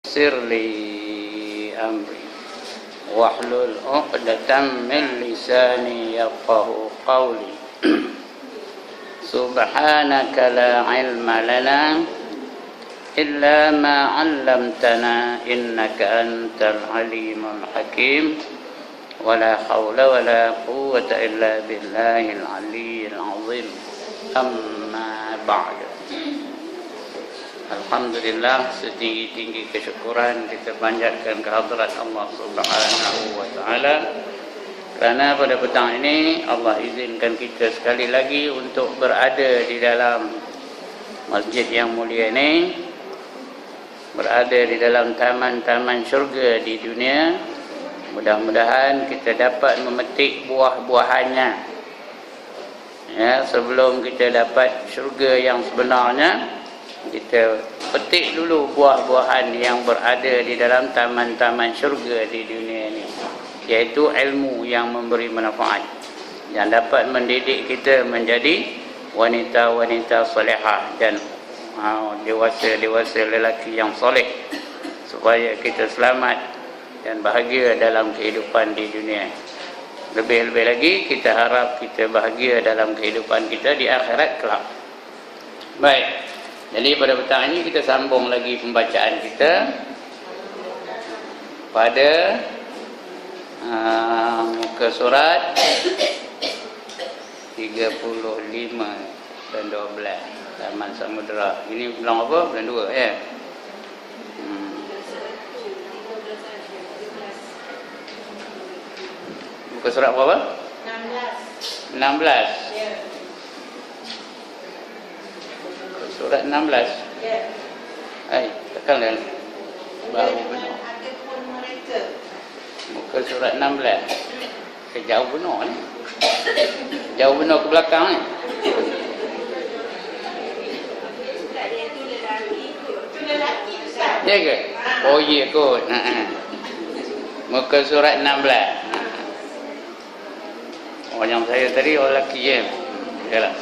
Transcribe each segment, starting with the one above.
يسر لي أمري واحلل عقدة من لساني يفقه قولي سبحانك لا علم لنا إلا ما علمتنا إنك أنت العليم الحكيم ولا حول ولا قوة إلا بالله العلي العظيم أما بعد. Alhamdulillah, setinggi-tinggi kesyukuran kita panjatkan kehadrat Allah Subhanahu wa taala kerana pada petang ini Allah izinkan kita sekali lagi untuk berada di dalam masjid yang mulia ini, berada di dalam taman-taman syurga di dunia. Mudah-mudahan kita dapat memetik buah-buahannya, ya, sebelum kita dapat syurga yang sebenarnya. Kita petik dulu buah-buahan yang berada di dalam taman-taman syurga di dunia ini, iaitu ilmu yang memberi manfaat, yang dapat mendidik kita menjadi wanita-wanita solehah dan dewasa-dewasa lelaki yang soleh, supaya kita selamat dan bahagia dalam kehidupan di dunia. Lebih-lebih lagi kita harap kita bahagia dalam kehidupan kita di akhirat kelak. Baik, jadi pada petang ini kita sambung lagi pembacaan kita pada muka surat 35 dan 12 Taman Samudera. Ini bulan apa? Bulan 2 ya. Muka surat berapa? 16. Ya. Surat 16. Ya. Hai, tekan dah. Baru benar. Adapun mereka. Muka surat 16. Jauh benar ni. Jauh benar ke belakang ni. Ya ke? Oh ya kot. Muka surat 16. Oh, yang saya tadi orang lelaki je. Yalah.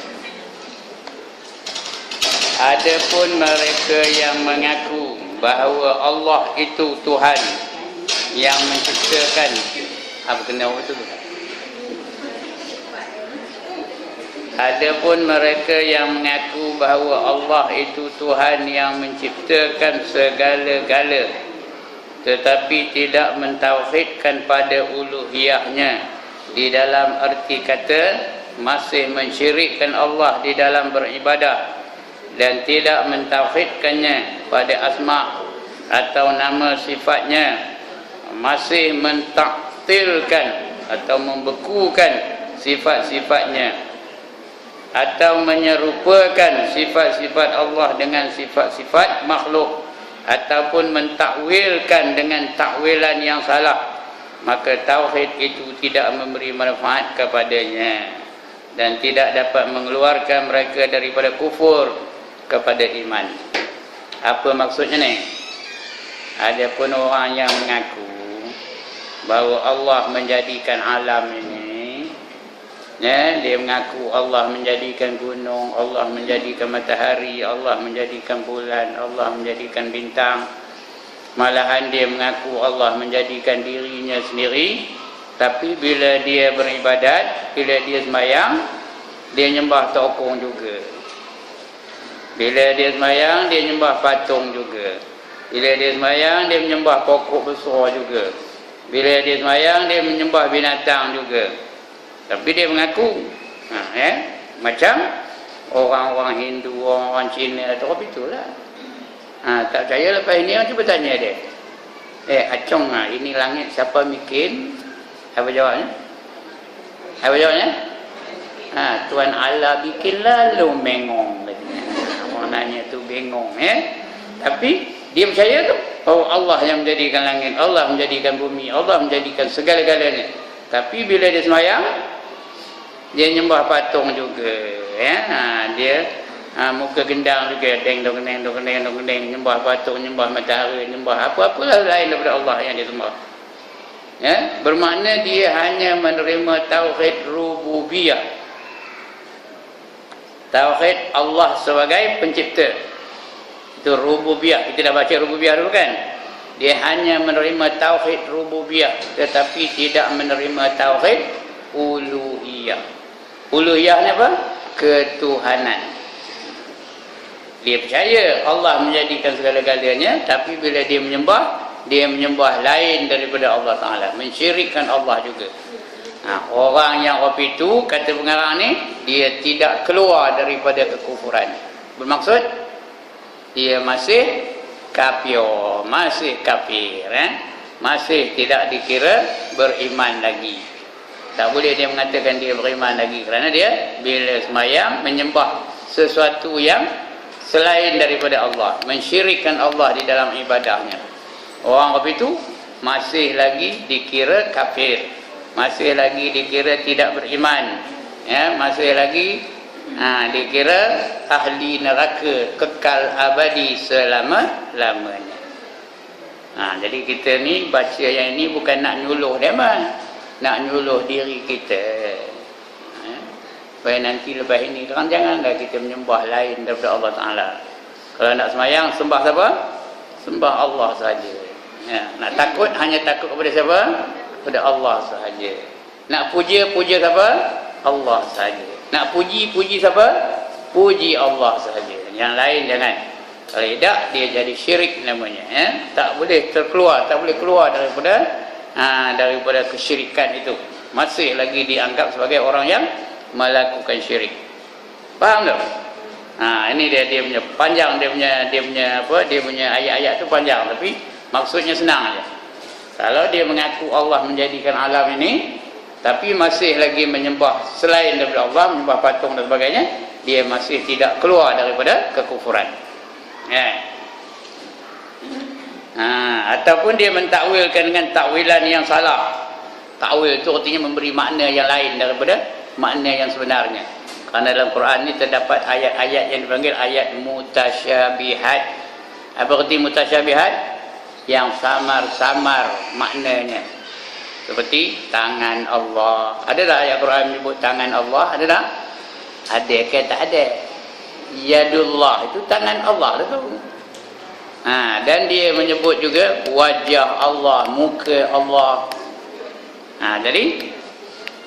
Adapun mereka yang mengaku bahawa Allah itu Tuhan yang menciptakan, apa kena apa tu? Adapun mereka yang mengaku bahawa Allah itu Tuhan yang menciptakan segala-gala, tetapi tidak mentauhidkan pada uluhiyahnya di dalam arti kata masih mensyirikkan Allah di dalam beribadah dan tidak mentauhidkannya pada asma atau nama sifatnya, masih mentaktilkan atau membekukan sifat-sifatnya, atau menyerupakan sifat-sifat Allah dengan sifat-sifat makhluk, ataupun mentakwilkan dengan takwilan yang salah, maka tauhid itu tidak memberi manfaat kepadanya dan tidak dapat mengeluarkan mereka daripada kufur kepada iman. Apa maksudnya ni? Adapun orang yang mengaku bahawa Allah menjadikan alam ini, ya, dia mengaku Allah menjadikan gunung, Allah menjadikan matahari, Allah menjadikan bulan, Allah menjadikan bintang. Malahan dia mengaku Allah menjadikan dirinya sendiri, tapi bila dia beribadat, bila dia sembahyang, dia nyembah tokong juga. Bila dia sembahyang, dia nyembah patung juga. Bila dia sembahyang, dia menyembah pokok besar juga. Bila dia sembahyang, dia menyembah binatang juga. Tapi dia mengaku, macam orang-orang Hindu, orang-orang Cina atau apa itulah. Tak percaya lepas ini orang cuba tanya dia. Acong ini langit siapa bikin? Apa jawabnya? Apa jawabnya? Tuan Allah bikin lalu mengong katanya. Orang nanya tu bengong, Tapi dia percaya tu, oh Allah yang menjadikan langit, Allah menjadikan bumi, Allah menjadikan segala-galanya. Tapi bila dia sembahyang, dia nyembah patung juga, dia muka gendang juga, deng nyembah patung, nyembah matahari, nyembah apa-apalah lain daripada Allah yang dia sembah. Bermakna dia hanya menerima tauhid rububiyah, tauhid Allah sebagai pencipta. Itu rububiyah. Kita dah baca rububiyah dulu kan? Dia hanya menerima tauhid rububiyah tetapi tidak menerima tauhid uluhiyah. Uluhiyah ni apa? Ketuhanan. Dia percaya Allah menjadikan segala-galanya, tapi bila dia menyembah lain daripada Allah Ta'ala, mensyirikkan Allah juga. Orang yang kopi itu, kata pengarang ni, dia tidak keluar daripada kekufuran. Bermaksud dia masih kafir, masih kafir, masih tidak dikira beriman lagi. Tak boleh dia mengatakan dia beriman lagi, kerana dia bila sembahyang menyembah sesuatu yang selain daripada Allah, mensyirikkan Allah di dalam ibadahnya. Orang kopi itu masih lagi dikira kafir, masih lagi dikira tidak beriman, masih lagi dikira ahli neraka kekal abadi selama-lamanya. Jadi kita ni baca yang ini bukan nak nyuluh dia, nak nyuluh diri kita. Supaya nanti lepas ini kan janganlah kita menyembah lain daripada Allah Ta'ala. Kalau nak sembahyang, sembah siapa? Sembah Allah sahaja. Nak takut, hanya takut kepada siapa? Kepada Allah sahaja. Nak puja siapa? Allah sahaja. Nak puji siapa? Puji Allah sahaja. Yang lain jangan. Kalau tidak, dia jadi syirik namanya. Tak boleh terkeluar, tak boleh keluar daripada kesyirikan itu. Masih lagi dianggap sebagai orang yang melakukan syirik. Faham tak? Ini dia punya panjang, dia punya ayat-ayat tu panjang, tapi maksudnya senang aja. Kalau dia mengaku Allah menjadikan alam ini, tapi masih lagi menyembah selain daripada Allah, menyembah patung dan sebagainya, dia masih tidak keluar daripada kekufuran. Ataupun dia mentakwilkan dengan takwilan yang salah. Takwil itu artinya memberi makna yang lain daripada makna yang sebenarnya. Kerana dalam Quran ni terdapat ayat-ayat yang dipanggil ayat mutasyabihat. Apa arti mutasyabihat? Yang samar-samar maknanya. Seperti tangan Allah. Ada tak ayat Quran menyebut tangan Allah? Ada tak? Ada ke tak ada? Yadullah itu tangan Allah tu. Dan dia menyebut juga wajah Allah, muka Allah. Jadi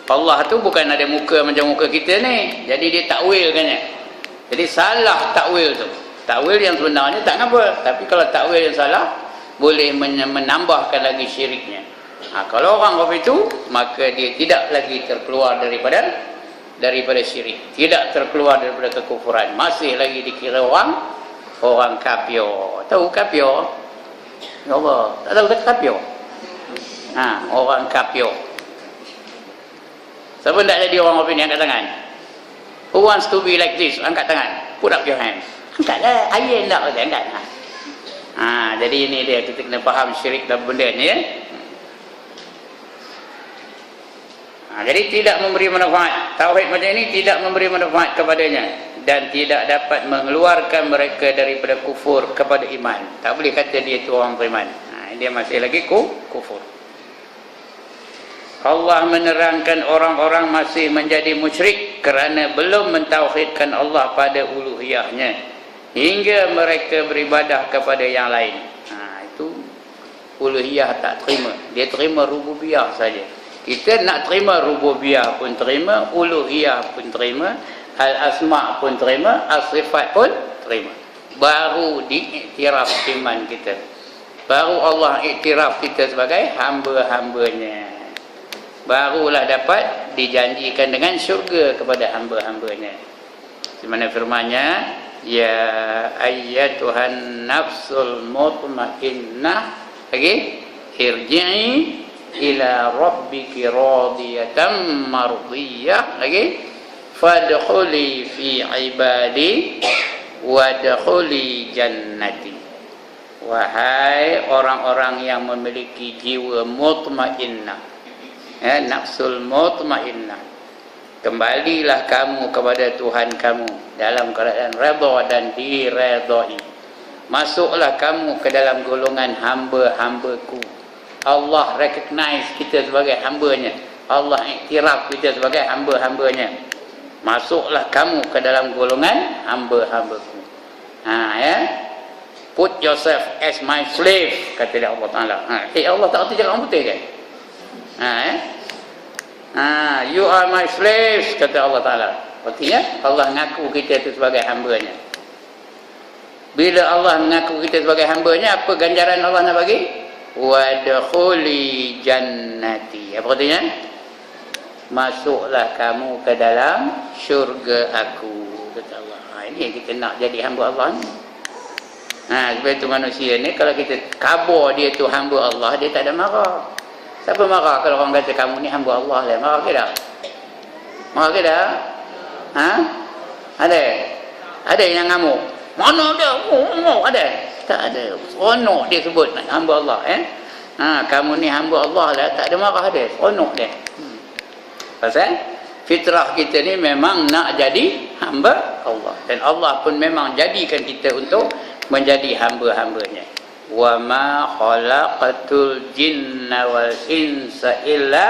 Allah tu bukan ada muka macam muka kita ni. Jadi dia takwilkannya. Jadi salah takwil tu. Takwil yang sebenarnya tak apa. Tapi kalau takwil yang salah, boleh menambahkan lagi syiriknya. Kalau orang kafir itu, maka dia tidak lagi terkeluar daripada syirik. Tidak terkeluar daripada kekufuran. Masih lagi dikira orang kafir. Tahu kafir? Ya Allah, tak tahu kafir? Orang kafir. Siapa tak jadi orang kafir ni angkat tangan? Who wants to be like this? Angkat tangan. Put up your hands. Angkatlah. Ayat tak kata angkat. Jadi ini dia, kita kena faham syirik dan benda ni ya. Jadi tidak memberi manfaat. Tauhid macam ini tidak memberi manfaat kepadanya dan tidak dapat mengeluarkan mereka daripada kufur kepada iman. Tak boleh kata dia itu orang beriman. Dia masih lagi kufur. Allah menerangkan orang-orang masih menjadi musyrik kerana belum mentauhidkan Allah pada uluhiyahnya hingga mereka beribadah kepada yang lain. Itu uluhiyah tak terima. Dia terima rububiyah saja. Kita nak terima rububiyah pun terima, uluhiyah pun terima, al-asma' pun terima, as-sifat pun terima. Baru diiktiraf iman kita. Baru Allah iktiraf kita sebagai hamba-hambanya. Barulah dapat dijanjikan dengan syurga kepada hamba-hambanya. Di mana firman-Nya, ya ayyatuhan nafsul mutmainnah, lagi irji'i ila rabbiki radiyatan mardiyah, lagi fadkhuli fi ibadi wadkhuli jannati. Wahai orang-orang yang memiliki jiwa mutmainnah, nafsul mutmainnah, kembalilah kamu kepada Tuhan kamu dalam keadaan redha dan diredai. Masuklah kamu ke dalam golongan hamba-hambaku. Allah recognize kita sebagai hambanya. Allah iktiraf kita sebagai hamba-hambanya. Masuklah kamu ke dalam golongan hamba-hambaku. Put yourself as my slave, kata dia Allah Ta'ala. Allah tak erti cakap orang putih kan? You are my slaves, kata Allah Ta'ala. Artinya Allah mengaku kita itu sebagai hamba-Nya. Bila Allah mengaku kita sebagai hamba-Nya, apa ganjaran Allah nak bagi? Wadkhuli jannati. Apa artinya? Masuklah kamu ke dalam syurga aku, kata Allah. Ini yang kita nak jadi hamba Allah ni. Sebab itu manusia ni, kalau kita kabur dia tu hamba Allah, dia tak ada marah. Siapa marah kalau orang kata kamu ni hamba Allah lah? Marah ke tak? Marah ke tak? Ada yang ngamuk. Mana ada? Ada? Tak ada. Seronok dia sebut hamba Allah. Kamu ni hamba Allah lah. Tak ada marah dia. Seronok dia. Pasal fitrah kita ni memang nak jadi hamba Allah. Dan Allah pun memang jadikan kita untuk menjadi hamba-hambanya. Wa ma khalaqatul jinna wal insa illa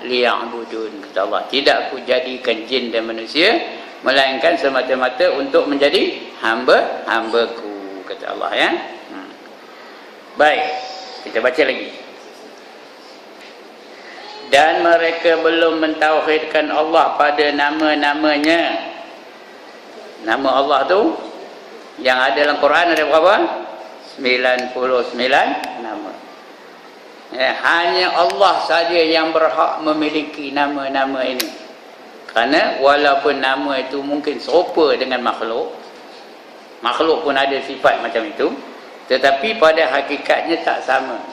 liya'budun, kata Allah. Tidak aku jadikan jin dan manusia melainkan semata-mata untuk menjadi hamba-hambaku, kata Allah ya. Baik, kita baca lagi. Dan mereka belum mentauhidkan Allah pada nama-namanya. Nama Allah tu yang ada dalam Quran ada berapa? 99 nama. Hanya Allah saja yang berhak memiliki nama-nama ini. Kerana walaupun nama itu mungkin serupa dengan makhluk, makhluk pun ada sifat macam itu, tetapi pada hakikatnya tak sama.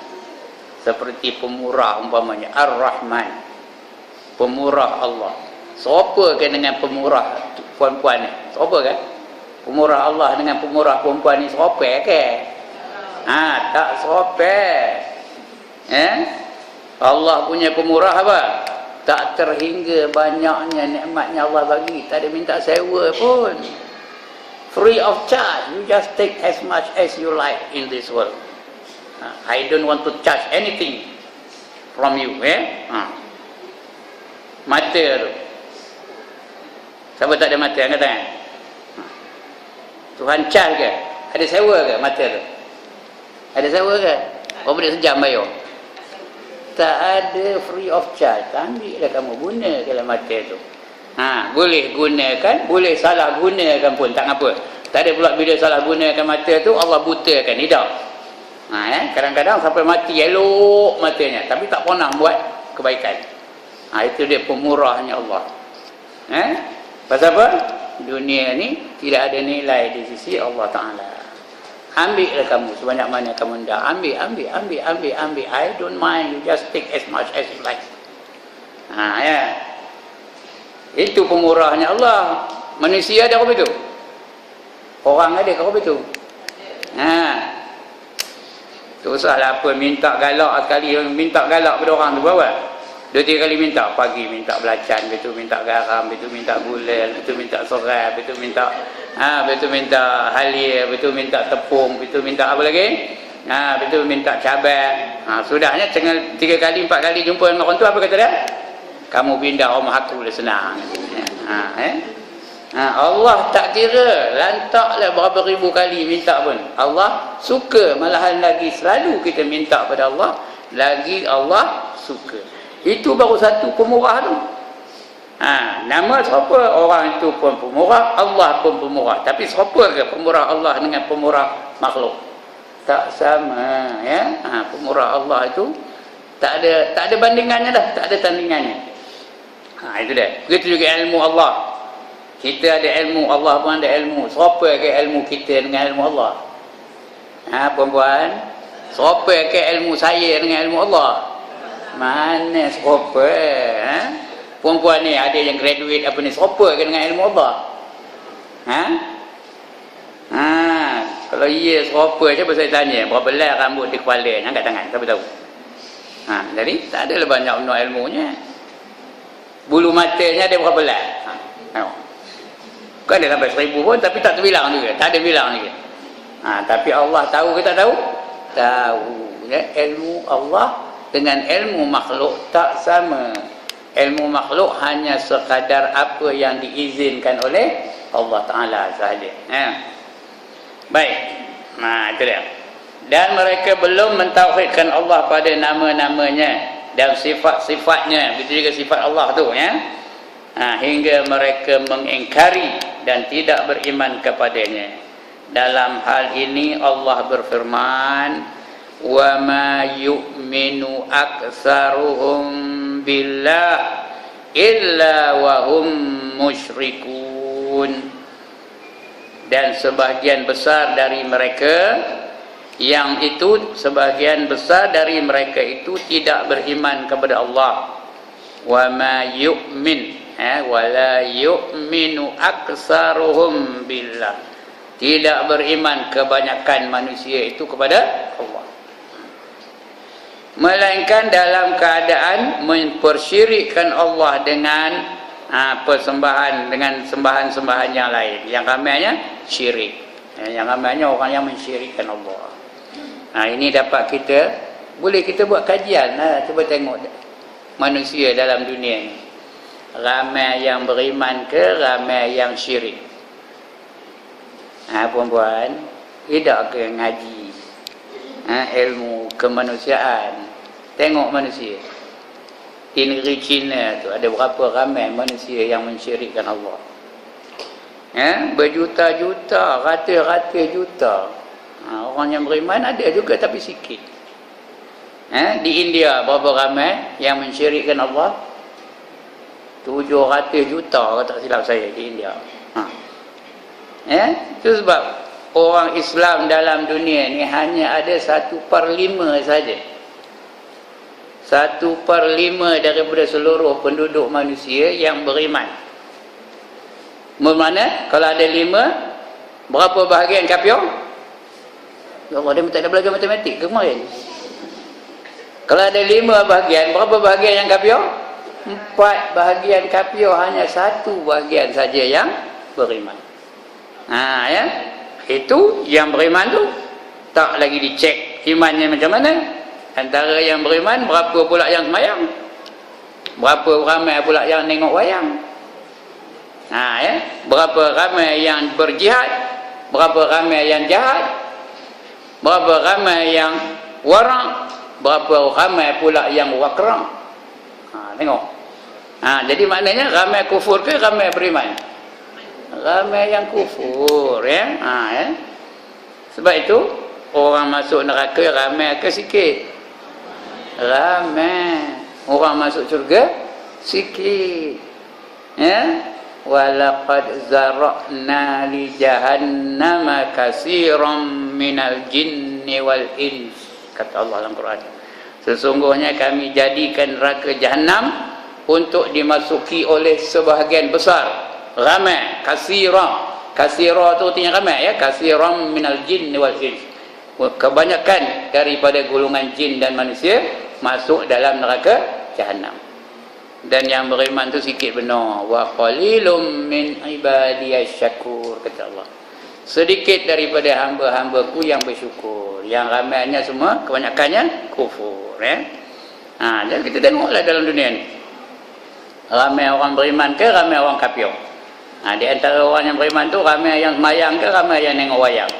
Seperti pemurah umpamanya Ar-Rahman, pemurah Allah. Serupa ke dengan pemurah puan-puan ni? Serupa kan? Pemurah Allah dengan pemurah perempuan ni serupa ke? Tak serupa. Allah punya pemurah apa? Tak terhingga banyaknya nikmatnya Allah bagi. Tak ada minta sewa pun. Free of charge. You just take as much as you like in this world. I don't want to charge anything from you. Mata tu. Siapa tak ada mata? Angkat tangan. Tuhan charge ke? Ada sewa ke mata tu? Ada sewa ke? Kau boleh sejam bayar? Tak ada, free of charge. Ambil lah kamu, gunakanlah mata tu. Boleh gunakan, boleh salah gunakan pun, tak apa. Tak ada pula bila salah gunakan mata tu Allah butakan, tidak. Kadang-kadang sampai mati elok matanya, tapi tak pernah buat kebaikan. Itu dia pemurahnya Allah. Pasal apa? Dunia ni tidak ada nilai di sisi Allah Ta'ala. Ambillah kamu sebanyak mana kamu dah. Ambil. I don't mind, you just take as much as you like. Itu pemurahnya Allah. Manusia ada apa itu? Orang ada apa itu? Susahlah apa minta galak sekali. Minta galak pada orang tu berapa? 2-3 kali minta. Pagi minta belacan, betul minta garam, betul minta gula, betul minta serai, betul minta halia, betul minta tepung, betul minta apa lagi? Betul minta cabai. Sudahnya 3 kali 4 kali jumpa dengan orang tu, apa kata dia? Kamu pindah rumah aku dah senang. Allah tak kira lantaklah berapa ribu kali minta pun. Allah suka, malahan lagi selalu kita minta pada Allah, lagi Allah suka. Itu baru satu pemurah tu. Nama siapa? Orang itu pun pemurah, Allah pun pemurah. Tapi siapa ke pemurah Allah dengan pemurah makhluk? Tak sama ya. Pemurah Allah itu tak ada bandingannya dah, tak ada tandingannya. Itu dia. Begitu juga ilmu Allah. Kita ada ilmu, Allah pun ada ilmu. Siapa ke ilmu kita dengan ilmu Allah? Perempuan, siapa ke ilmu saya dengan ilmu Allah? Mana siapa? Perempuan ni ada yang graduate apa ni, siapa ke dengan ilmu Allah? Kalau iya siapa, siapa saya tanya berapa helai rambut di kepala, angkat tangan, siapa tahu? Jadi tak adalah banyak ilmunya. Bulu matanya ada berapa helai? Tengok. Kan ada sampai 1000 pun, tapi tak terbilang juga, tak ada bilang juga. Tapi Allah tahu ke tak tahu? Tahu. Ya, ilmu Allah dengan ilmu makhluk tak sama. Ilmu makhluk hanya sekadar apa yang diizinkan oleh Allah Ta'ala sahaja. Baik. Nah, itu dia. Dan mereka belum mentauhidkan Allah pada nama-namanya dan sifat-sifatnya. Begitu juga sifat Allah tu ya. Hingga mereka mengingkari dan tidak beriman kepadanya. Dalam hal ini Allah berfirman, "Wa ma yu'minu aktsaruhum billah illa wa hum musyrikun." Dan sebahagian besar dari mereka sebahagian besar dari mereka itu tidak beriman kepada Allah. Wa ma yu'min wa la yu'minu aktsaruhum billah. Tidak beriman kebanyakan manusia itu kepada Allah, melainkan dalam keadaan mempersyirikkan Allah dengan persembahan, dengan sembahan-sembahan yang lain. Yang ramainya syirik. Yang ramainya orang yang mensyirikkan Allah. Ini dapat boleh kita buat kajian. Cuba tengok manusia dalam dunia ni. Ramai yang beriman ke ramai yang syirik? Puan-puan, tidak ke ngaji ilmu kemanusiaan. Tengok manusia di negeri China tu, ada berapa ramai manusia yang mensyirikkan Allah. Berjuta-juta, ratus-ratus juta. Orang yang beriman ada juga tapi sikit. Di India berapa ramai yang mensyirikkan Allah? 700 juta kalau tak silap saya di India. Itu sebab orang Islam dalam dunia ni hanya ada 1/5 saja. 1/5 daripada seluruh penduduk manusia yang beriman. Bermakna kalau ada 5, berapa bahagian kafir? Ya Allah, dia tak ada belajar matematik ke kemarin? Kalau ada 5 bahagian, berapa bahagian yang kafir? 4 bahagian kafir, hanya 1 bahagian saja yang beriman. Itu yang beriman tu tak lagi dicek imannya macam mana. Antara yang beriman, berapa pula yang sembahyang? Berapa ramai pula yang tengok wayang? Berapa ramai yang berjihad? Berapa ramai yang jahat? Berapa ramai yang warang? Berapa ramai pula yang wakrang? Tengok. Jadi maknanya ramai kufur ke ramai beriman? Ramai yang kufur, ya. Sebab itu orang masuk neraka ramai ke sikit? Ramai. Orang masuk syurga sikit. Walaqad zara'na li jahannama katsiran minal jinni wal ins, kata Allah dalam Quran. Sesungguhnya kami jadikan neraka Jahannam untuk dimasuki oleh sebahagian besar, ramai, katsira. Katsira tu artinya ramai, ya. Katsiran minal jinni wal ins, kebanyakan daripada golongan jin dan manusia masuk dalam neraka Jahannam. Dan yang beriman tu sikit benar. Wa qalilum min ibadiyasy syakur, kata Allah. Sedikit daripada hamba-hambaku yang bersyukur. Yang ramainya semua, kebanyakannya kufur, ya. Jadi kita tengoklah dalam dunia ni. Ramai orang beriman ke ramai orang kafir? Di antara orang yang beriman tu ramai yang semayang ke ramai yang tengok wayang?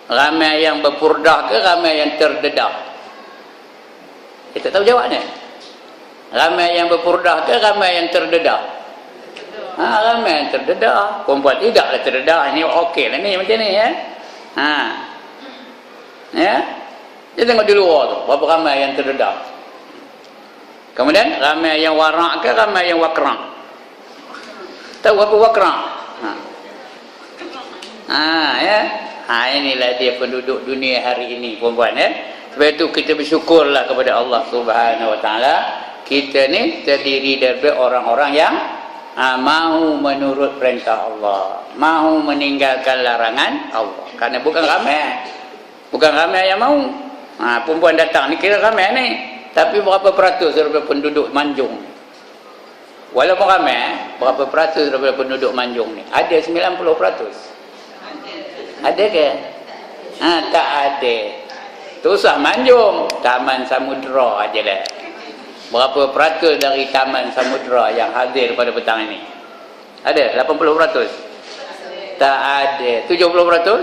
Ramai yang berpurdah ke ramai yang terdedah? Kita tahu jawabnya. Ramai yang berpurdah ke ramai yang terdedah? Ramai yang terdedah. Perempuan tidaklah terdedah. Ini okey lah ni, macam ni, ya. Dia tengok di luar tu, berapa ramai yang terdedah. Kemudian ramai yang warak ke ramai yang wakrang? Tahu apa wakrang? Ya. Inilah dia penduduk dunia hari ini, perempuan, ya. Sebab itu kita bersyukurlah kepada Allah Subhanahu Wa Taala. Kita ni terdiri daripada orang-orang yang mahu menurut perintah Allah, mahu meninggalkan larangan Allah. Kerana bukan ramai yang mahu. Perempuan datang ni kira ramai ni, tapi berapa peratus daripada penduduk Manjung? Walaupun ramai, berapa peratus daripada penduduk Manjung ni? Ada 90%. Ada ke? Tak ada. Tu usah Manjung, Taman Samudra ajalah. Berapa peratus dari Taman Samudra yang hadir pada petang ini? Ada 80%? Tak ada. 70%?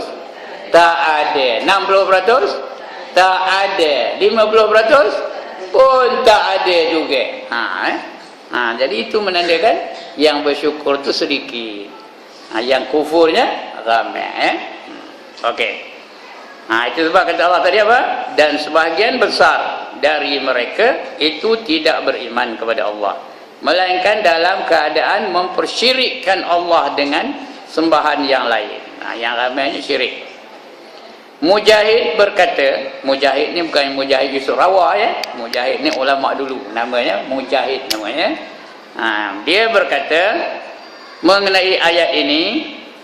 Tak ada. 60%? Tak ada. 50% pun tak ada juga. Jadi itu menandakan yang bersyukur tu sedikit. Yang kufurnya ramai. Okey. Itu sebab kata Allah tadi apa? Dan sebahagian besar dari mereka itu tidak beriman kepada Allah, melainkan dalam keadaan mempersyirikkan Allah dengan sembahan yang lain. Yang ramainya syirik. Mujahid berkata, Mujahid ni bukan Mujahid Yusuf Rawa ya. Mujahid ni ulama dulu, namanya Mujahid namanya. Dia berkata mengenai ayat ini,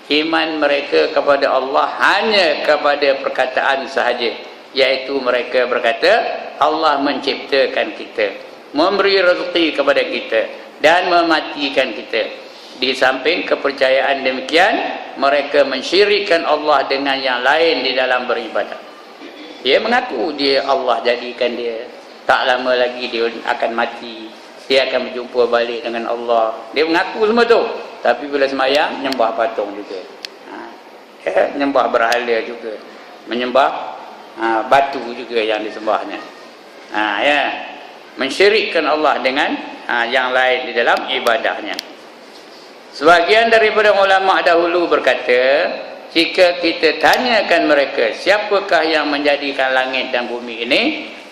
iman mereka kepada Allah hanya kepada perkataan sahaja, iaitu mereka berkata Allah menciptakan kita, memberi rezeki kepada kita dan mematikan kita. Di samping kepercayaan demikian, mereka mensyirikkan Allah dengan yang lain di dalam beribadah. Dia mengaku dia Allah jadikan dia, tak lama lagi dia akan mati, dia akan berjumpa balik dengan Allah. Dia mengaku semua tu. Tapi bila semayang, menyembah patung juga. Menyembah berhala juga. Menyembah batu juga yang disembahnya. Mensyirikkan Allah dengan yang lain di dalam ibadahnya. Sebagian daripada ulama dahulu berkata, jika kita tanyakan mereka, siapakah yang menjadikan langit dan bumi ini?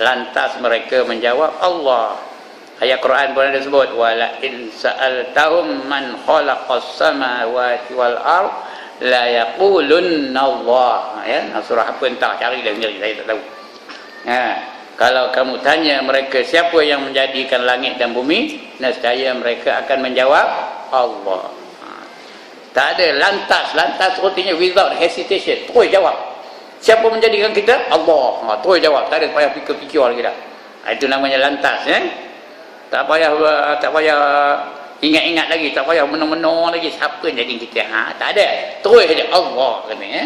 Lantas mereka menjawab, Allah. Ayat Quran pun ada sebut, wala in sa'altahum man khalaqas samawati wal ard la yaqulunna Allah. Surah apa entah, cari dah sendiri, saya tak tahu. Kalau kamu tanya mereka siapa yang menjadikan langit dan bumi, nescaya mereka akan menjawab Allah. Tak ada lantas artinya without hesitation, terus jawab. Siapa menjadikan kita? Allah. Terus jawab, tak ada payah fikir-fikir lagi dah. Itu namanya lantas. Tak payah ingat-ingat lagi, tak payah menor-menor lagi siapa yang jadi kita. Tak ada. Terus saja Allah katanya.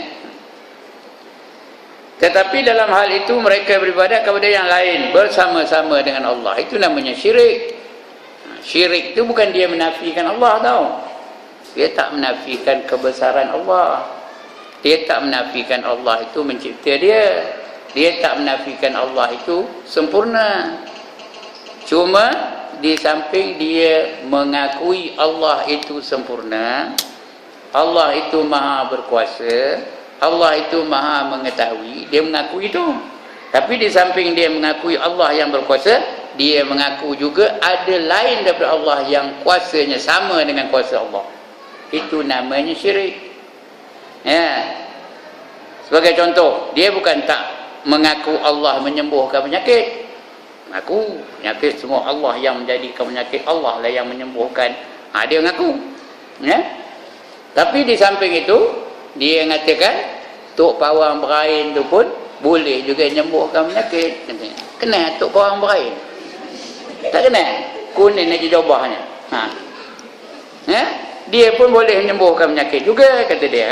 Tetapi dalam hal itu mereka beribadat kepada yang lain bersama-sama dengan Allah. Itu namanya syirik. Syirik itu bukan dia menafikan Allah tau. Dia tak menafikan kebesaran Allah. Dia tak menafikan Allah itu mencipta dia. Dia tak menafikan Allah itu sempurna. Cuma di samping dia mengakui Allah itu sempurna, Allah itu maha berkuasa, Allah itu maha mengetahui, dia mengakui itu. Tapi di samping dia mengakui Allah yang berkuasa, dia mengaku juga ada lain daripada Allah yang kuasanya sama dengan kuasa Allah. Itu namanya syirik. Sebagai contoh, dia bukan tak mengaku Allah menyembuhkan penyakit. Mengaku penyakit semua Allah yang menjadikan penyakit, Allah lah yang menyembuhkan. Dia mengaku. Tapi di samping itu, dia mengatakan Tok Pawang Berain tu pun boleh juga menyembuhkan penyakit. Kenal Tok Pawang Berain? Tak kenal? Kuning aja jawabnya. Dia pun boleh menyembuhkan penyakit juga, kata dia.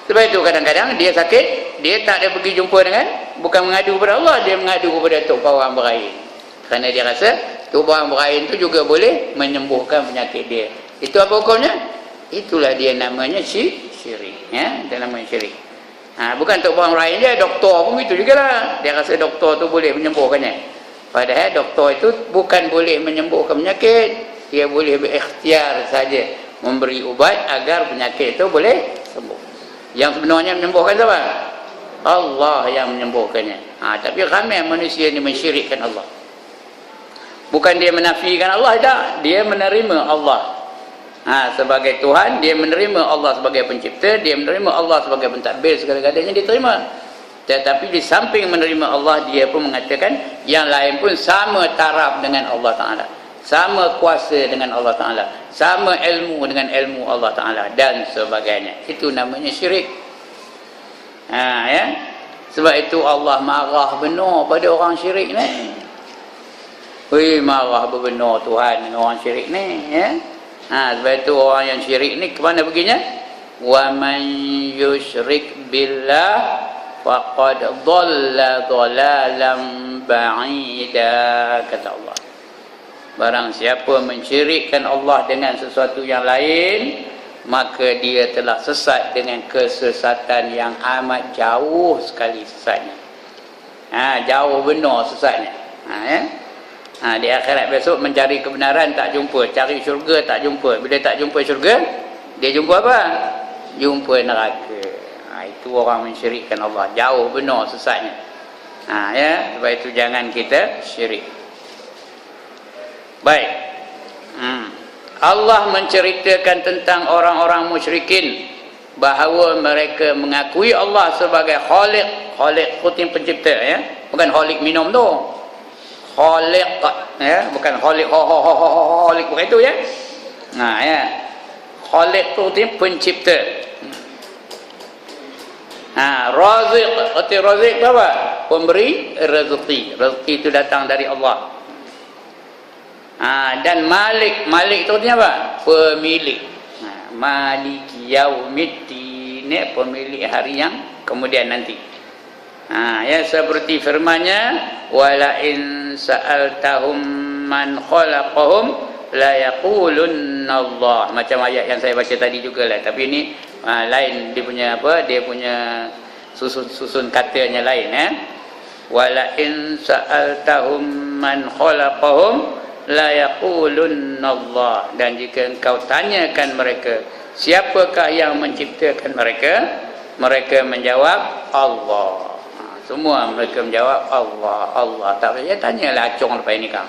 Sebab itu kadang-kadang dia sakit, dia tak ada pergi jumpa dengan, bukan mengadu kepada Allah, dia mengadu kepada Tok Pawang Berain. Kerana dia rasa Tok Pawang Berain tu juga boleh menyembuhkan penyakit dia. Itu apa hukumnya? Itulah dia namanya syirik. Dia namanya syirik. Bukan Tok Pawang Berain dia, doktor pun itu juga lah. Dia rasa doktor tu boleh menyembuhkannya. Padahal doktor itu bukan boleh menyembuhkan penyakit. Dia boleh berikhtiar saja memberi ubat agar penyakit itu boleh sembuh. Yang sebenarnya menyembuhkan siapa? Allah yang menyembuhkannya. Tapi ramai manusia ini mensyirikkan Allah. Bukan dia menafikan Allah, tak. Dia menerima Allah sebagai Tuhan, dia menerima Allah sebagai pencipta, dia menerima Allah sebagai pentadbir, segala-galanya dia terima. Tetapi di samping menerima Allah, dia pun mengatakan yang lain pun sama taraf dengan Allah Ta'ala, sama kuasa dengan Allah Ta'ala, sama ilmu dengan ilmu Allah Ta'ala dan sebagainya. Itu namanya syirik. Sebab itu Allah marah benar pada orang syirik ni. Marah benar Tuhan dengan orang syirik ni. Sebab itu orang yang syirik ni kemana perginya? Wa man yusyrik billah faqad dhalla dhalalan ba'ida, kata Allah. Barang siapa mensyirikkan Allah dengan sesuatu yang lain, maka dia telah sesat dengan kesesatan yang amat jauh sekali sesatnya. Jauh benar sesatnya. Di akhirat besok mencari kebenaran tak jumpa, cari syurga tak jumpa. Bila tak jumpa syurga, dia jumpa apa? Jumpa neraka. Itu orang mensyirikkan Allah, jauh benar sesatnya. Sebab itu jangan kita syirik. Baik. Allah menceritakan tentang orang-orang musyrikin bahawa mereka mengakui Allah sebagai Khaliq. Khaliq itu pencipta, bukan Khaliq minum tu. Khaliq, bukan Khaliq Khaliq bukan itu, Khaliq itu pencipta. Raziq, arti raziq apa? Pemberi rezeki. Rezeki itu datang dari Allah. Dan Malik, Malik itu artinya apa? Pemilik. Maliki yaumiddin, pemilik hari yang kemudian nanti. Seperti firman-Nya, wala in sa'altahum man khalaqahum la yaqulunna Allah. Macam ayat yang saya baca tadi jugalah, tapi ini lain dia punya apa? Dia punya susun katanya lain, Wala in sa'altahum man khalaqahum la yaqulunna Allah. Dan jika engkau tanyakan mereka, siapakah yang menciptakan mereka? Mereka menjawab Allah. Semua mereka menjawab Allah. Allah. Tak payah tanyalah acung lepas ini kau.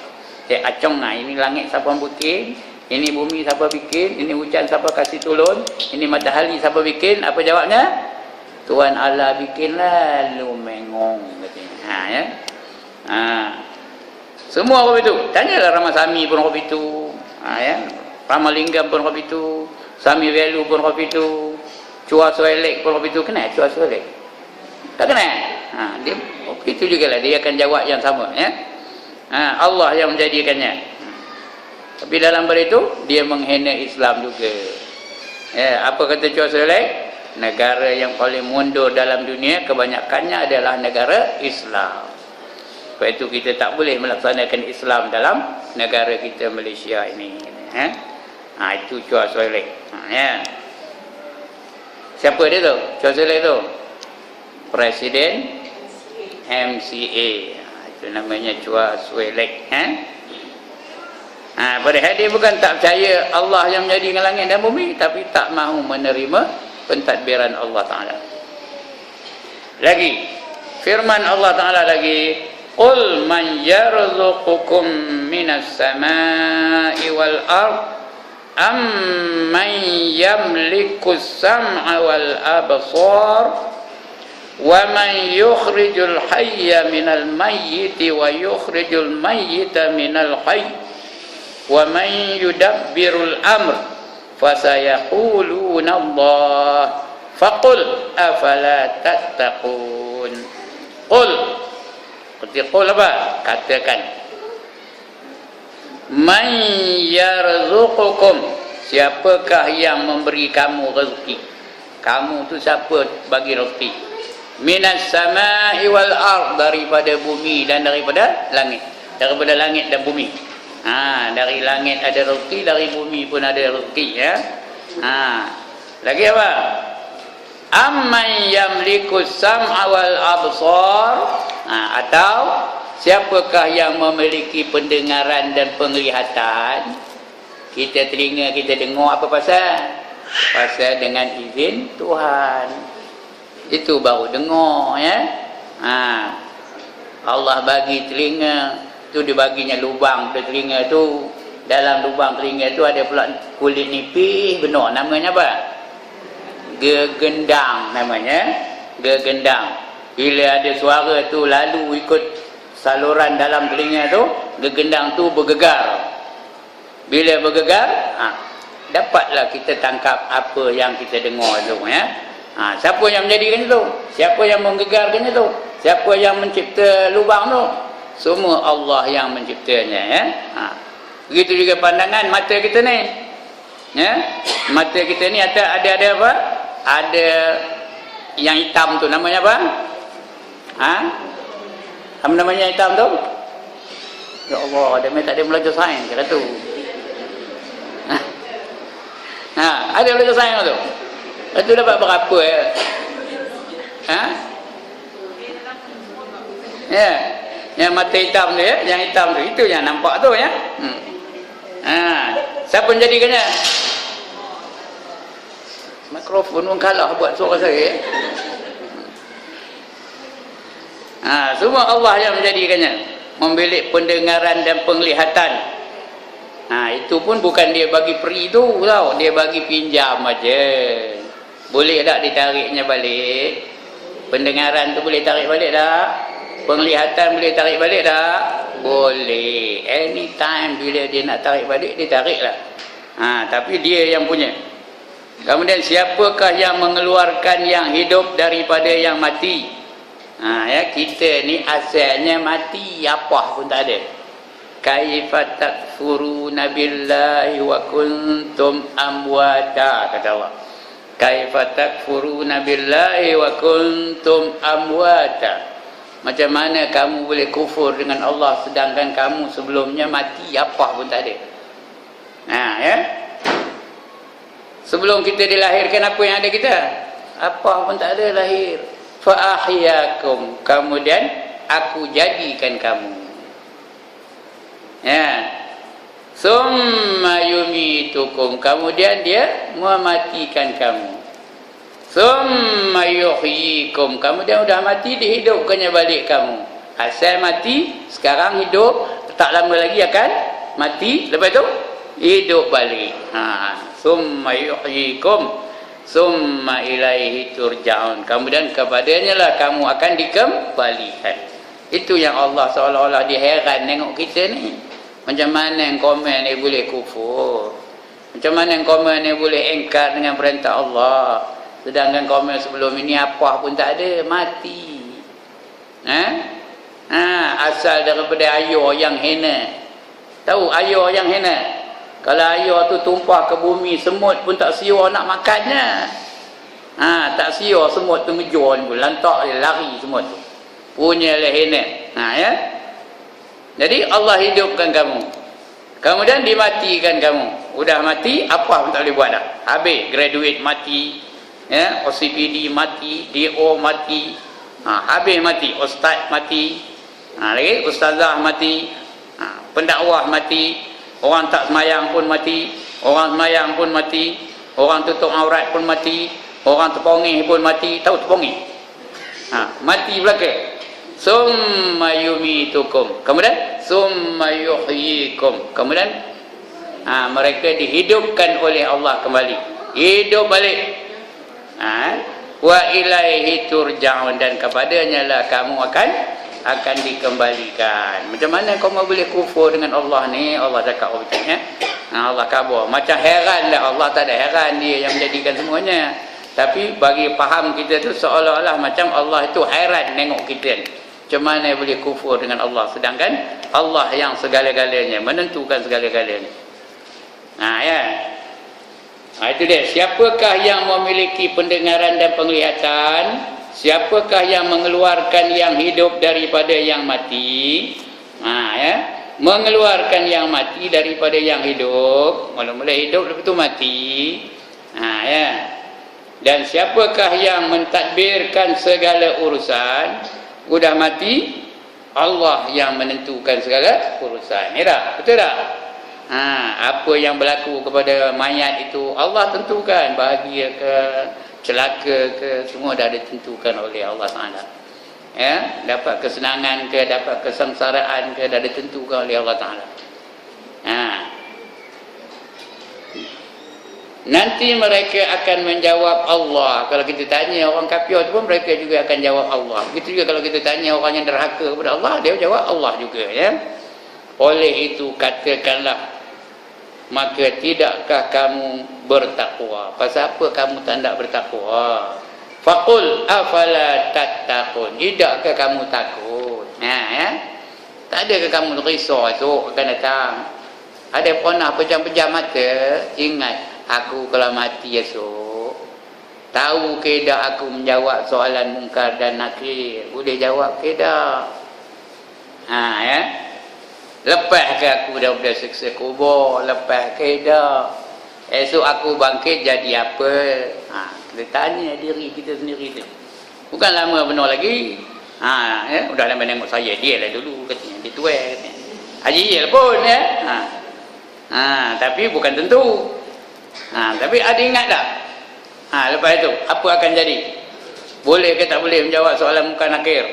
Acung ini langit siapa bikin? Ini bumi siapa bikin? Ini hujan siapa kasih turun? Ini matahari siapa bikin? Apa jawabnya? Tuhan Allah bikin, lalu mengong katanya. Semua apa itu? Tanyalah Ramasami pun apa itu. Ramalingam pun apa itu. Sami Velu pun apa itu. Chua Soelek pun apa itu. Kenal Chua Soelek? Tak kenal? Dia itu juga lah, dia akan jawab yang sama, Allah yang menjadikannya. Tapi dalam pada itu dia menghina Islam juga. Apa kata Chua Soelek? Negara yang paling mundur dalam dunia kebanyakannya adalah negara Islam. Sebab itu kita tak boleh melaksanakan Islam dalam negara kita Malaysia ini. Itu Chua Soelek. Siapa dia tu? Chua Soelek tu? Presiden MCA. Itu namanya Chua Soelek. Padahal dia bukan tak percaya Allah yang menjadikan langit dan bumi, tapi tak mahu menerima pentadbiran Allah Ta'ala. Lagi firman Allah Ta'ala lagi, qul man yarzuqukum minas samai wal ard amman yamliku sam'a wal absar wa man yukhrijul hayya minal mayyiti wa yukhrijul mayyita minal hayy wa man yudabbirul amr fasayaquluna Allah faqul afala tattaqun. Qul, qul apa? Katakan, man yarzuqukum, siapakah yang memberi kamu rezeki? Kamu tu siapa bagi rezeki? Minas samai wal ard, daripada bumi dan daripada langit. Daripada langit dan bumi. Dari langit ada rezeki, dari bumi pun ada rezeki, Lagi apa? Amman yamliku sam'a wal absar, atau siapakah yang memiliki pendengaran dan penglihatan? Kita telinga kita dengar apa pasal? Pasal dengan izin Tuhan. Itu baru dengar, Allah bagi telinga tu, dibaginya lubang pada telinga tu. Dalam lubang telinga tu ada pula kulit nipis benar, namanya apa? Gegendang namanya. Gegendang. Bila ada suara tu lalu ikut saluran dalam telinga tu, gegendang tu bergegar. Bila bergegar, dapatlah kita tangkap apa yang kita dengar tu, siapa yang menjadikan itu? Siapa yang menggegarkan itu? Siapa yang mencipta lubang tu? Semua Allah yang menciptanya, Begitu juga pandangan mata kita ni. Mata kita ni ada apa? Ada yang hitam tu namanya apa? Apa namanya hitam tu? Ya Allah, dia tak ada belajar sains kata tu. Ada boleh sayang tu. Itu dapat berapa ya? Ha? Ya. Yang mata hitam tu ya, yang hitam tu itu yang nampak tu ya. Siapa menjadikannya? Mikrofon pun kalah buat suara saya. Semua Allah yang menjadikannya, membilik pendengaran dan penglihatan. Itu pun bukan dia bagi free tu tau, dia bagi pinjam aja. Boleh tak ditariknya balik? Pendengaran tu boleh tarik balik tak? Penglihatan boleh tarik balik tak? Boleh. Anytime bila dia nak tarik balik, dia tariklah. Tapi dia yang punya. Kemudian siapakah yang mengeluarkan yang hidup daripada yang mati? Ya, kita ni asalnya mati, apa pun tak ada. Kaifa takfuruna billahi wa kuntum amwata, kata Allah. Kaifa takfuruna billahi wa kuntum amwata. Macam mana kamu boleh kufur dengan Allah sedangkan kamu sebelumnya mati, apa pun tak ada. Ya. Sebelum kita dilahirkan, apa yang ada kita? Apa pun tak ada lahir. Fa ahyakum, kemudian aku jadikan kamu. Ya. Summa yumitukum, kemudian dia mematikan kamu. Summa yuhyikum, kemudian udah mati dihidupkannya balik kamu. Asal mati, sekarang hidup, tak lama lagi akan mati, lepas tu hidup balik. Summa yuhyikum summa ilaihi turja'un, kemudian kepadanya lah kamu akan dikembalikan. Itu yang Allah seolah-olah dia heran tengok kita ni. Macam mana yang komen ni boleh kufur, macam mana yang komen ni boleh engkar dengan perintah Allah, sedangkan komen sebelum ini apa pun tak ada, mati. Asal daripada air yang hina. Tahu air yang hina? Kalau air tu tumpah ke bumi, semut pun tak siur nak makannya. Tak siur, semut tu ngejar ni pun, lantak dia, lari semut tu. Punya lah hina. Ya. Jadi Allah hidupkan kamu, kemudian dimatikan kamu. Udah mati, apa pun tak boleh buat dah. Habis, graduate mati, ya, OCPD mati, DO mati, habis mati, ustaz mati, lagi ustazah mati, pendakwah mati, orang tak semayang pun mati, orang semayang pun mati, orang tutup aurat pun mati, orang terpongih pun mati. Tahu terpongih? Mati belaka. Summa yumitukum, kemudian summa yuhyikum, kemudian mereka dihidupkan oleh Allah kembali, hidup balik. Wa ilaihi turja'un, dan kepadanya lah kamu akan dikembalikan. Macam mana kau mau boleh kufur dengan Allah ni? Allah cakap betul ya. Allah khabar. Macam heran lah, Allah tak ada heran, dia yang menjadikan semuanya. Tapi bagi faham kita tu seolah-olah macam Allah itu heran tengok kita ni. Macam mana boleh kufur dengan Allah sedangkan Allah yang segala-galanya, menentukan segala-galanya. Ya. Itu dia. Siapakah yang memiliki pendengaran dan penglihatan? Siapakah yang mengeluarkan yang hidup daripada yang mati? Ya. Mengeluarkan yang mati daripada yang hidup. Mula-mula hidup, lepas itu mati. Ya. Dan siapakah yang mentadbirkan segala urusan? Udah mati, Allah yang menentukan segala urusan. Ya tak? Betul tak? Apa yang berlaku kepada mayat itu Allah tentukan, bahagia ke, celaka ke, semua dah ditentukan oleh Allah SWT. Ya, dapat kesenangan ke, dapat kesengsaraan ke, dah ditentukan oleh Allah SWT. Nanti mereka akan menjawab Allah. Kalau kita tanya orang kafir tu pun mereka juga akan jawab Allah. Begitu juga kalau kita tanya orang yang derhaka kepada Allah, dia jawab Allah juga ya. Oleh itu katakanlah, maka tidakkah kamu bertakwa? Pasal apa kamu tak nak bertakwa? Faqul afala tattaqun, tidakkah kamu takut? Ya. Tak adakah kamu risau esok akan datang? Ada pernah pejam-pejam mata, ingat aku kalau mati esok, tahu ke dah aku menjawab soalan mungkar dan nakir? Boleh jawab ke dah? Ya. Lepas ke aku daripada siksa kubur? Lepas ke dah? Esok aku bangkit jadi apa? Kita tanya diri kita sendiri tu. Bukan lama benar lagi. Udah lama tengok saya, dia lah dulu katanya, dia tua katanya. Haji Yel pun ya. Tapi bukan tentu. Tapi ada ingat tak? Lepas itu apa akan jadi? Boleh ke tak boleh menjawab soalan muka nakir?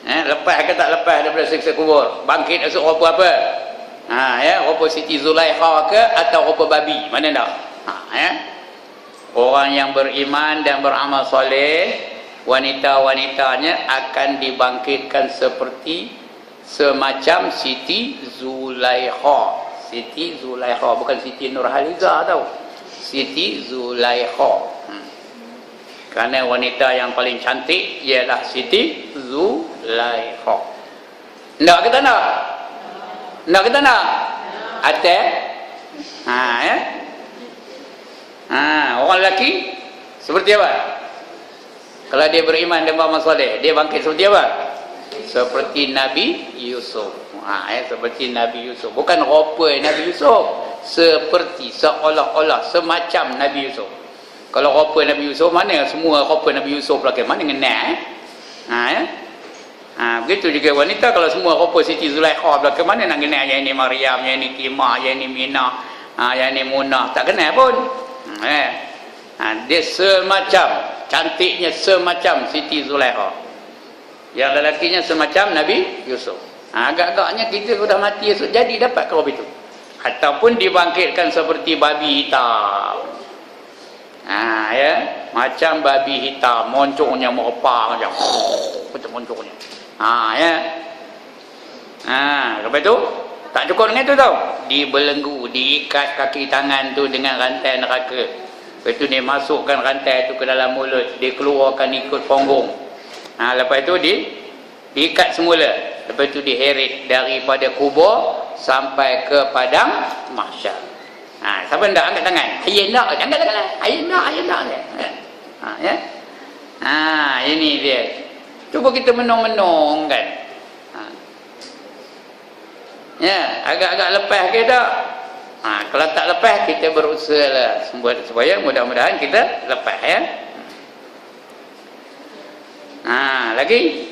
Lepas ke tak lepas daripada siksa kubur? Bangkit esok apa? Rupa Siti Zulaikha ke atau rupa babi? Mana tak? Orang yang beriman dan beramal soleh, wanita-wanitanya akan dibangkitkan seperti semacam Siti Zulaikha. Siti Zulaikha, bukan Siti Nurhaliza tau. Siti Zulaikha. Kerana wanita yang paling cantik ialah Siti Zulaikha. Nak ke tak nak? Nak ke tak nak? Atas? Orang lelaki seperti apa? Kalau dia beriman dan beramal soleh, dia bangkit seperti apa? Seperti Nabi Yusuf. Seperti Nabi Yusuf. Bukan rupa Nabi Yusuf. Seperti, seolah-olah, semacam Nabi Yusuf. Kalau rupa Nabi Yusuf, mana semua rupa Nabi Yusuf belakang? Mana kenal? Begitu juga wanita, kalau semua rupa Siti Zulaikha belakang, mana nak kenal? Yang ini Maryam, yang ini Timah, yang ini Minah, yang ini Munah. Tak kenal pun. Dia semacam, cantiknya semacam Siti Zulaikha. Yang lelakinya semacam Nabi Yusuf. Agak-agaknya kita sudah mati esok jadi dapat kalau begitu. Ataupun dibangkitkan seperti babi hitam. Macam babi hitam, moncongnya merepang macam moncongnya. Lepas tu tak cukup dengan tu tau, dibelenggu, diikat kaki tangan tu dengan rantai neraka. Lepas tu dia masukkan rantai tu ke dalam mulut, dia keluarkan ikut punggung. Lepas tu diikat semula. Lepas tu diheret daripada kubur sampai ke padang mahsyar. Siapa nak angkat tangan? Ayah nak, angkat tangan. Ayah nak. Ini dia. Cuba kita menung-menung kan. Agak-agak lepas ke tak? Kalau tak lepas, kita berusaha lah supaya mudah-mudahan kita lepas ya. Lagi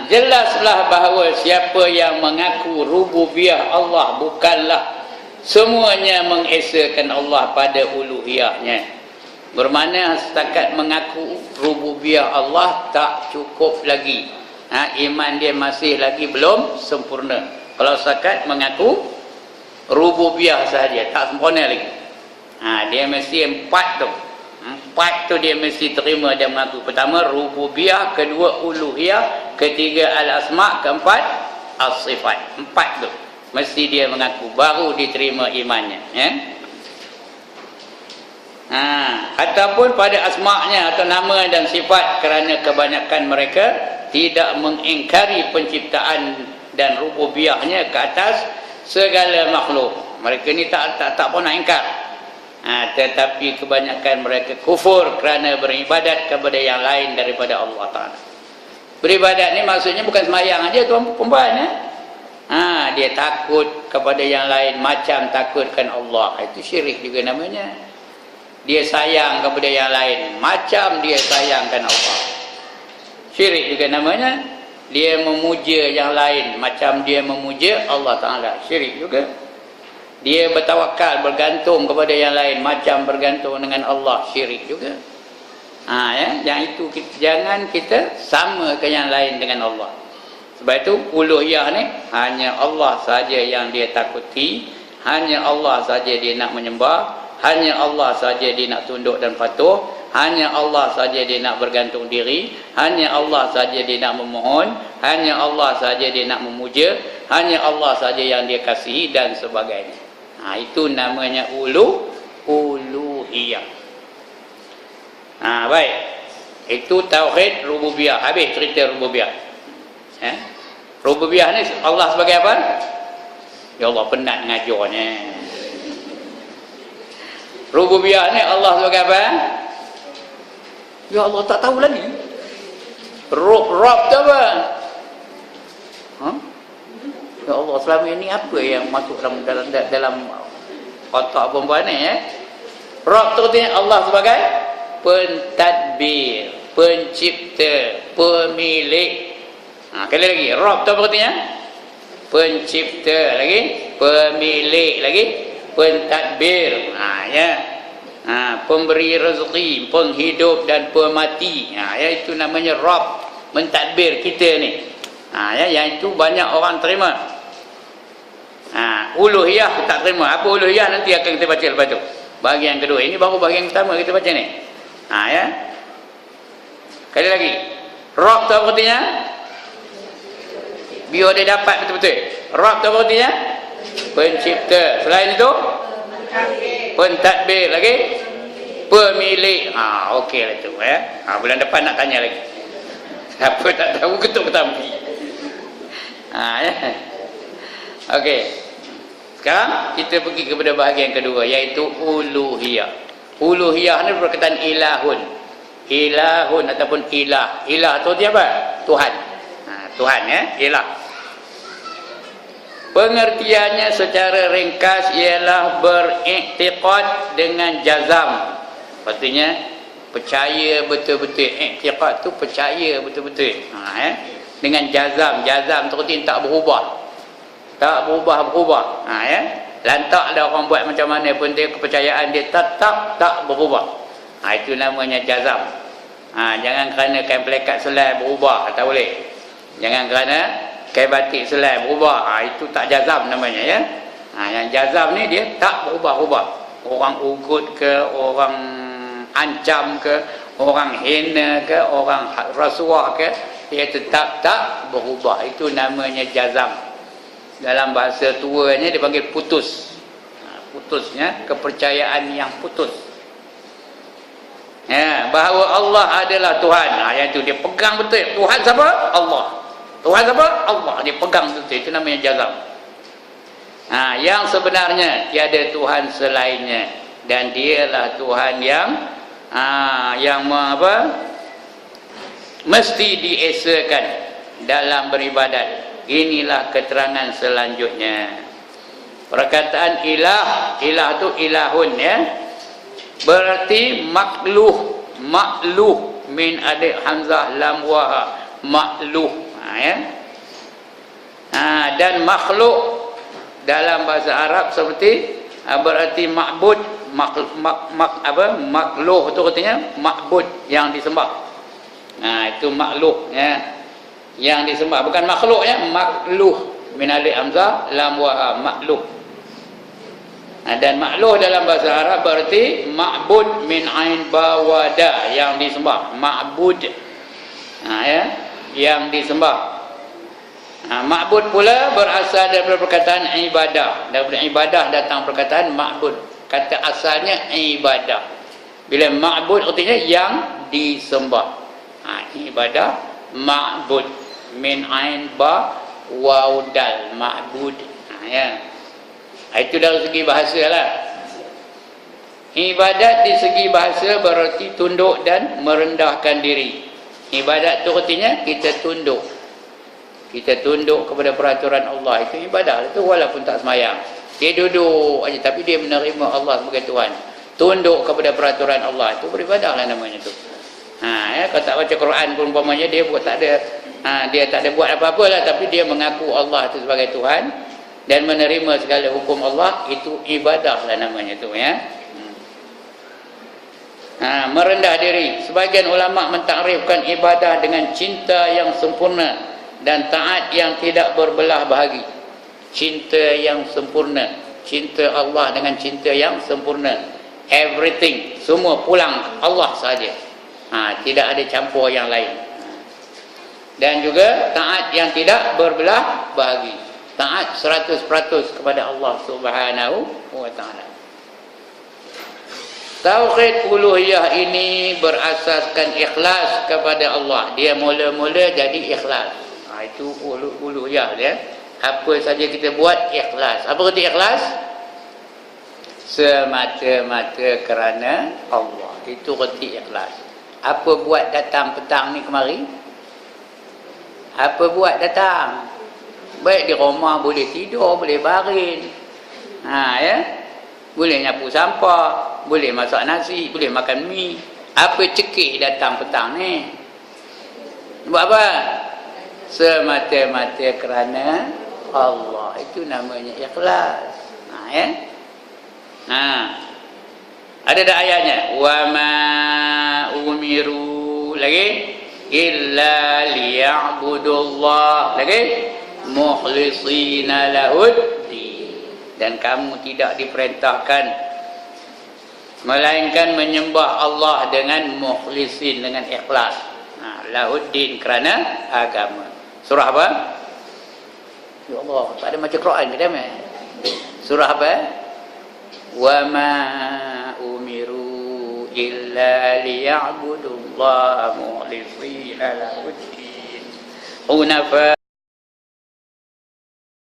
jelaslah bahawa siapa yang mengaku rububiyah Allah bukanlah semuanya mengesakan Allah pada uluhiyahnya. Bermakna setakat mengaku rububiyah Allah tak cukup lagi. Iman dia masih lagi belum sempurna. Kalau setakat mengaku rububiyah sahaja tak sempurna lagi. Dia mesti empat tu dia mesti terima dan mengaku. Pertama rububiyah, kedua uluhiyah, ketiga al-asma', keempat as-sifat. Empat tu mesti dia mengaku, baru diterima imannya ataupun pada asma'nya atau nama dan sifat, kerana kebanyakan mereka tidak mengingkari penciptaan dan rububiyahnya ke atas segala makhluk. Mereka ni tak pernah ingkar. Tetapi kebanyakan mereka kufur kerana beribadat kepada yang lain daripada Allah Ta'ala. Beribadat ni maksudnya bukan sembahyang aja tuan perempuan dia takut kepada yang lain macam takutkan Allah. Itu syirik juga namanya. Dia sayang kepada yang lain macam dia sayangkan Allah. Syirik juga namanya. Dia memuja yang lain macam dia memuja Allah Ta'ala. Syirik juga. Dia bertawakal, bergantung kepada yang lain macam bergantung dengan Allah. Syirik juga. Yang itu jangan kita samakan yang lain dengan Allah. Sebab itu uluhiyah ni hanya Allah saja yang dia takuti, hanya Allah saja dia nak menyembah, hanya Allah saja dia nak tunduk dan patuh, hanya Allah saja dia nak bergantung diri, hanya Allah saja dia nak memohon, hanya Allah saja dia nak memuja, hanya Allah saja yang dia kasihi dan sebagainya. Itu namanya uluhiyah. Baik. Itu tauhid rububiyah. Habis cerita rububiyah. Rububiyah ni Allah sebagai apa? Ya Allah, penat ngajarnya. Rububiyah ni Allah sebagai apa? Ya Allah, tak tahu lagi. Rob tu apa? Ya Allah, selama ini apa yang masuk dalam otak perempuan ni Rabb tu artinya Allah sebagai pentadbir, pencipta, pemilik. Kali lagi, Rabb tu artinya pencipta lagi, pemilik lagi, pentadbir. Pemberi rezeki, penghidup dan pemati. Itu namanya Rabb, mentadbir kita ni. Yang itu banyak orang terima. Uluhiyah tak terima. Apa uluhiyah nanti akan kita baca lepas tu. Bahagian kedua. Ini baru bahagian pertama kita baca ni. Kali lagi. Rabb tu artinya biar dia dapat betul-betul. Rabb tu artinya pencipta. Selain itu pentadbir lagi, pemilik. Okeylah tu bulan depan nak tanya lagi. Siapa tak tahu ketuk ketampi. Okey. Sekarang kita pergi kepada bahagian kedua, iaitu uluhiyah. Uluhiyah ni berkaitan ilahun. Ilahun ataupun ilah. Ilah tu dia apa? Tuhan. Tuhan ilah. Pengertiannya secara ringkas ialah beriktiqad dengan jazam. Maksudnya percaya betul-betul. Iktiqad tu percaya betul-betul. Dengan jazam. Jazam tu tak berubah. Tak berubah-berubah. Lantak dah orang buat macam mana pun dia, kepercayaan dia tetap tak berubah. Itu namanya jazam. Jangan kerana kain pelekat selai berubah, tak boleh. Jangan kerana kain batik selai berubah. Itu tak jazam namanya Yang jazam ni dia tak berubah-ubah. Orang ugut ke, orang ancam ke, orang hina ke, orang rasuah ke, dia tetap tak berubah. Itu namanya jazam. Dalam bahasa tuanya dipanggil putus. Putusnya kepercayaan yang putus. Bahawa Allah adalah Tuhan. Yang itu dia pegang betul. Tuhan siapa? Allah. Tuhan siapa? Allah. Dia pegang betul. Itu namanya jazam. Yang sebenarnya tiada Tuhan selainnya, dan dialah Tuhan yang mesti diesakan dalam beribadat. Inilah keterangan selanjutnya. Perkataan ilah, ilah tu ilahun berarti makluh. Makluh min adik hamzah lam waha, makluh. Dan makhluk dalam bahasa Arab seperti berarti ma'bud. Makluh tu artinya ma'bud, yang disembah. Itu makluh yang disembah, bukan makhluk makluh min alif hamzah lam wa makluh. Dan makluh dalam bahasa Arab berarti ma'bud min ain bawada, yang disembah. Ma'bud yang disembah. Ma'bud pula berasal daripada perkataan ibadah. Daripada ibadah datang perkataan ma'bud. Kata asalnya ibadah. Bila ma'bud artinya yang disembah. Ibadah ma'bud min ain ba waw dal, ma'bud. Itu dari segi bahasa lah. Ibadat di segi bahasa berarti tunduk dan merendahkan diri. Ibadat tu artinya kita tunduk. Kita tunduk kepada peraturan Allah. Itu ibadah. Itu walaupun tak semayang, dia duduk aja tapi dia menerima Allah sebagai Tuhan. Tunduk kepada peraturan Allah. Itu beribadah lah namanya tu. Kalau tak baca Quran pun umpamanya dia buat tak ada, dia tak ada buat apa-apa lah, tapi dia mengaku Allah itu sebagai Tuhan dan menerima segala hukum Allah. Itu ibadah lah namanya tu merendah diri. Sebagian ulama mentakrifkan ibadah dengan cinta yang sempurna dan taat yang tidak berbelah bahagi. Cinta yang sempurna, cinta Allah dengan cinta yang sempurna. Everything, semua pulang Allah saja. Tidak ada campur yang lain. Dan juga taat yang tidak berbelah bahagi. Taat 100% kepada Allah Subhanahu wa ta'ala. Tauhid uluhiyah ini berasaskan ikhlas kepada Allah. Dia mula-mula jadi ikhlas. Itu uluhiyah dia. Apa saja kita buat ikhlas. Apa arti ikhlas? Semata-mata kerana Allah. Itu arti ikhlas. Apa buat datang petang ni kemari? Apa buat datang? Baik di rumah boleh tidur, boleh baring. Ya. Boleh nyapu sampah, boleh masak nasi, boleh makan mi. Apa cekik datang petang ni? Buat apa? Semata-mata kerana Allah. Itu namanya ikhlas. Ya. Ada dah ayatnya. Wa ma umiru lagi illa liya'budullah lagi mukhlisina lahuddin. Dan kamu tidak diperintahkan melainkan menyembah Allah dengan mukhlisin, dengan ikhlas. Lahuddin, kerana agama. Surah apa? Ya Allah, tak ada macam Quran ke dalam? Surah apa? Wa ma umiru illa liya'budullaha mukhlisina lahuddin hunafa